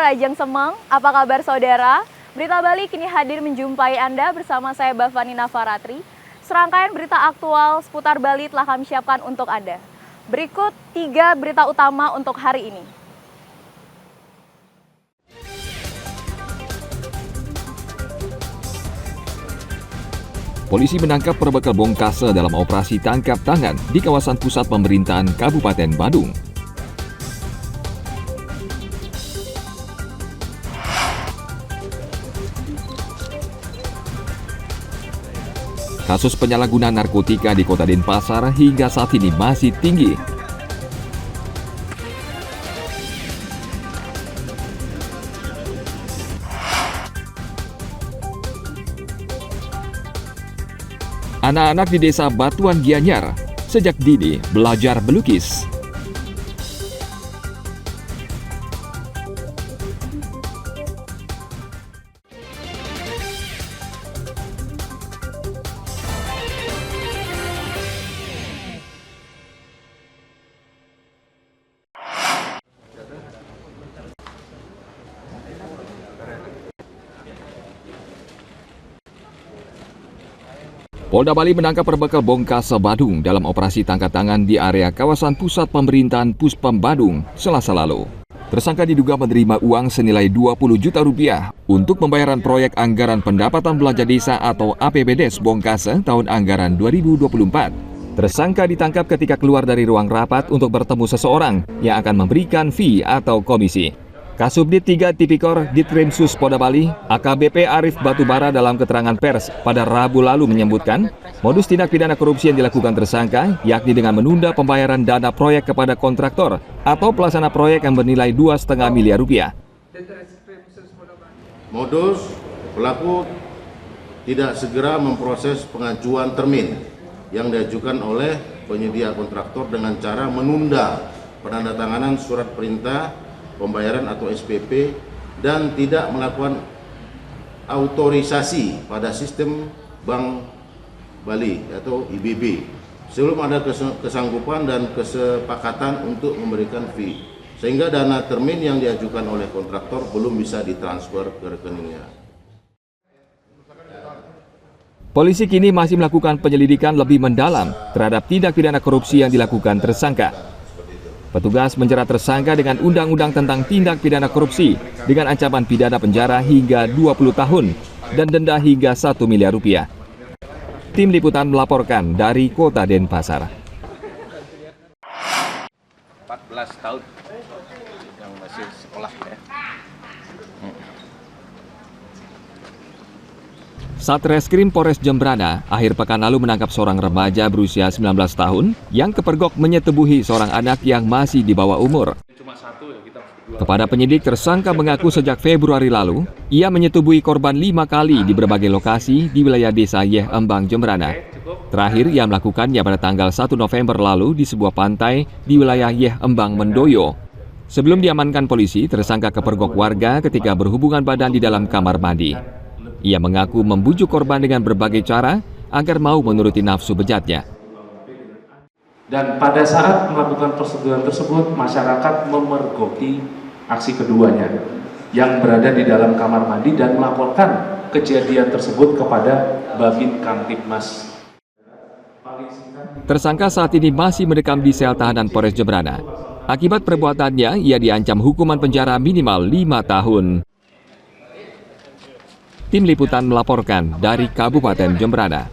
Rajang Semeng, apa kabar saudara? Berita Bali kini hadir menjumpai Anda bersama saya Bavani Nafaratri. Serangkaian berita aktual seputar Bali telah kami siapkan untuk Anda. Berikut 3 berita utama untuk hari ini. Polisi menangkap perbekal Bongkase dalam operasi tangkap tangan di kawasan pusat pemerintahan Kabupaten Badung. Kasus penyalahgunaan narkotika di Kota Denpasar hingga saat ini masih tinggi. Anak-anak di desa Batuan Gianyar sejak dini belajar melukis. Polda Bali menangkap perbekal Bongkase Badung dalam operasi tangkap tangan di area kawasan pusat pemerintahan Puspem Badung Selasa lalu. Tersangka diduga menerima uang senilai 20 juta rupiah untuk pembayaran proyek anggaran pendapatan belanja desa atau APBDes Bongkase tahun anggaran 2024. Tersangka ditangkap ketika keluar dari ruang rapat untuk bertemu seseorang yang akan memberikan fee atau komisi. Kasubdit 3 Tipikor Ditkrimsus Polda Bali, AKBP Arif Batubara dalam keterangan pers pada Rabu lalu menyebutkan, modus tindak pidana korupsi yang dilakukan tersangka yakni dengan menunda pembayaran dana proyek kepada kontraktor atau pelaksana proyek yang bernilai 2,5 miliar rupiah. Modus pelaku tidak segera memproses pengajuan termin yang diajukan oleh penyedia kontraktor dengan cara menunda penandatanganan surat perintah pembayaran atau SPP dan tidak melakukan autorisasi pada sistem Bank Bali atau IBB sebelum ada kesanggupan dan kesepakatan untuk memberikan fee, sehingga dana termin yang diajukan oleh kontraktor belum bisa ditransfer ke rekeningnya. Polisi kini masih melakukan penyelidikan lebih mendalam terhadap tindak pidana korupsi yang dilakukan tersangka. Petugas menjerat tersangka dengan undang-undang tentang tindak pidana korupsi dengan ancaman pidana penjara hingga 20 tahun dan denda hingga 1 miliar rupiah. Tim Liputan melaporkan dari Kota Denpasar. 14 tahun yang masih sekolah ya. Satreskrim Polres Jembrana akhir pekan lalu menangkap seorang remaja berusia 19 tahun yang kepergok menyetubuhi seorang anak yang masih di bawah umur. Kepada penyidik, tersangka mengaku sejak Februari lalu, ia menyetubuhi korban 5 kali di berbagai lokasi di wilayah desa Yeh Embang, Jembrana. Terakhir, ia melakukannya pada tanggal 1 November lalu di sebuah pantai di wilayah Yeh Embang, Mendoyo. Sebelum diamankan polisi, tersangka kepergok warga ketika berhubungan badan di dalam kamar mandi. Ia mengaku membujuk korban dengan berbagai cara agar mau menuruti nafsu bejatnya. Dan pada saat melakukan persetujuan tersebut, masyarakat memergoki aksi keduanya yang berada di dalam kamar mandi dan melaporkan kejadian tersebut kepada Babin Kamtibmas. Tersangka saat ini masih mendekam di sel tahanan Polres Jembrana. Akibat perbuatannya, ia diancam hukuman penjara minimal 5 tahun. Tim Liputan melaporkan dari Kabupaten Jembrana.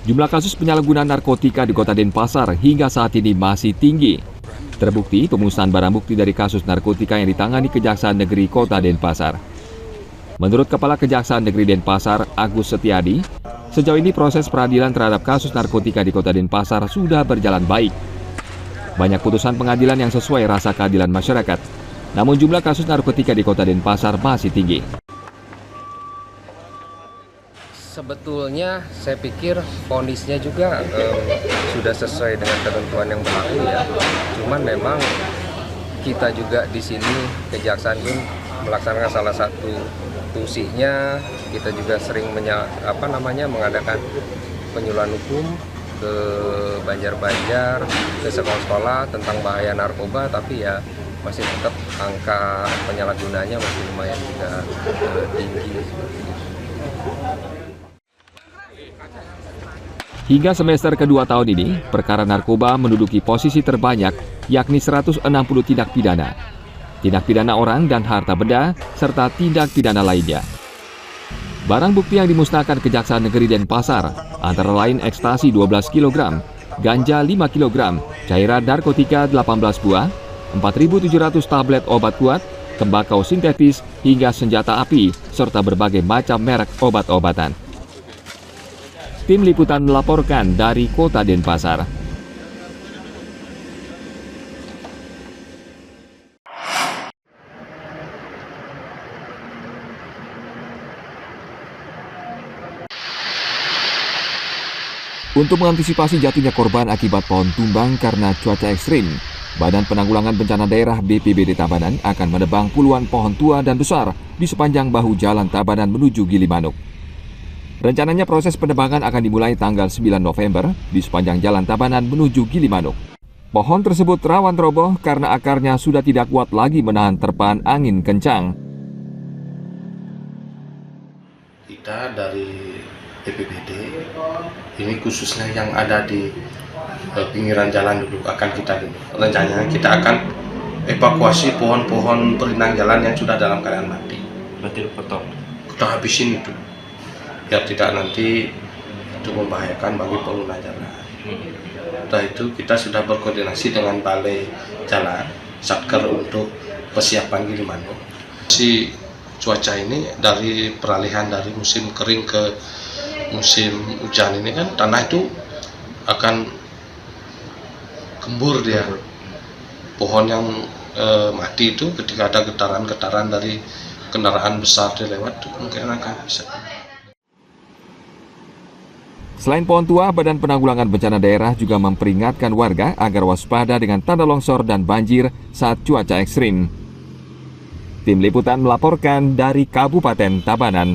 Jumlah kasus penyalahgunaan narkotika di Kota Denpasar hingga saat ini masih tinggi. Terbukti pemusnahan barang bukti dari kasus narkotika yang ditangani Kejaksaan Negeri Kota Denpasar. Menurut Kepala Kejaksaan Negeri Denpasar, Agus Setiadi, sejauh ini proses peradilan terhadap kasus narkotika di Kota Denpasar sudah berjalan baik. Banyak putusan pengadilan yang sesuai rasa keadilan masyarakat. Namun jumlah kasus narkotika di Kota Denpasar masih tinggi. Sebetulnya saya pikir vonisnya juga sudah sesuai dengan ketentuan yang berlaku ya. Cuman memang kita juga di sini Kejaksaan pun melaksanakan salah satu institusinya. Kita juga sering mengadakan penyuluhan hukum ke Banjar-Banjar, ke sekolah-sekolah tentang bahaya narkoba, tapi ya masih tetap angka penyalahgunanya masih lumayan juga tinggi. Hingga semester kedua tahun ini, perkara narkoba menduduki posisi terbanyak, yakni 160 tindak pidana orang dan harta benda, serta tindak pidana lainnya. Barang bukti yang dimusnahkan Kejaksaan Negeri Denpasar antara lain ekstasi 12 kg, ganja 5 kg, cairan narkotika 18 buah, 4.700 tablet obat kuat, tembakau sintetis, hingga senjata api, serta berbagai macam merek obat-obatan. Tim Liputan melaporkan dari Kota Denpasar. Untuk mengantisipasi jatuhnya korban akibat pohon tumbang karena cuaca ekstrim, Badan Penanggulangan Bencana Daerah BPBD Tabanan akan menebang puluhan pohon tua dan besar di sepanjang bahu jalan Tabanan menuju Gilimanuk. Rencananya proses penebangan akan dimulai tanggal 9 November di sepanjang jalan Tabanan menuju Gilimanuk. Pohon tersebut rawan roboh karena akarnya sudah tidak kuat lagi menahan terpaan angin kencang. Kita dari BPBD, ini khususnya yang ada di pinggiran jalan dulu akan kita rencananya kita akan evakuasi pohon-pohon perintang jalan yang sudah dalam keadaan mati. Berarti potong. Kita habisin itu. Biar tidak nanti itu membahayakan bagi pengguna jalan. Setelah itu kita sudah berkoordinasi dengan Balai Jalan Satker untuk persiapan Gilimanuk. Si cuaca ini dari peralihan dari musim kering ke musim hujan ini kan tanah itu akan gembur dia. Pohon yang mati itu ketika ada getaran-getaran dari kendaraan besar di lewat itu mungkin akan bisa. Selain pohon tua, Badan Penanggulangan Bencana Daerah juga memperingatkan warga agar waspada dengan tanda longsor dan banjir saat cuaca ekstrim. Tim Liputan melaporkan dari Kabupaten Tabanan.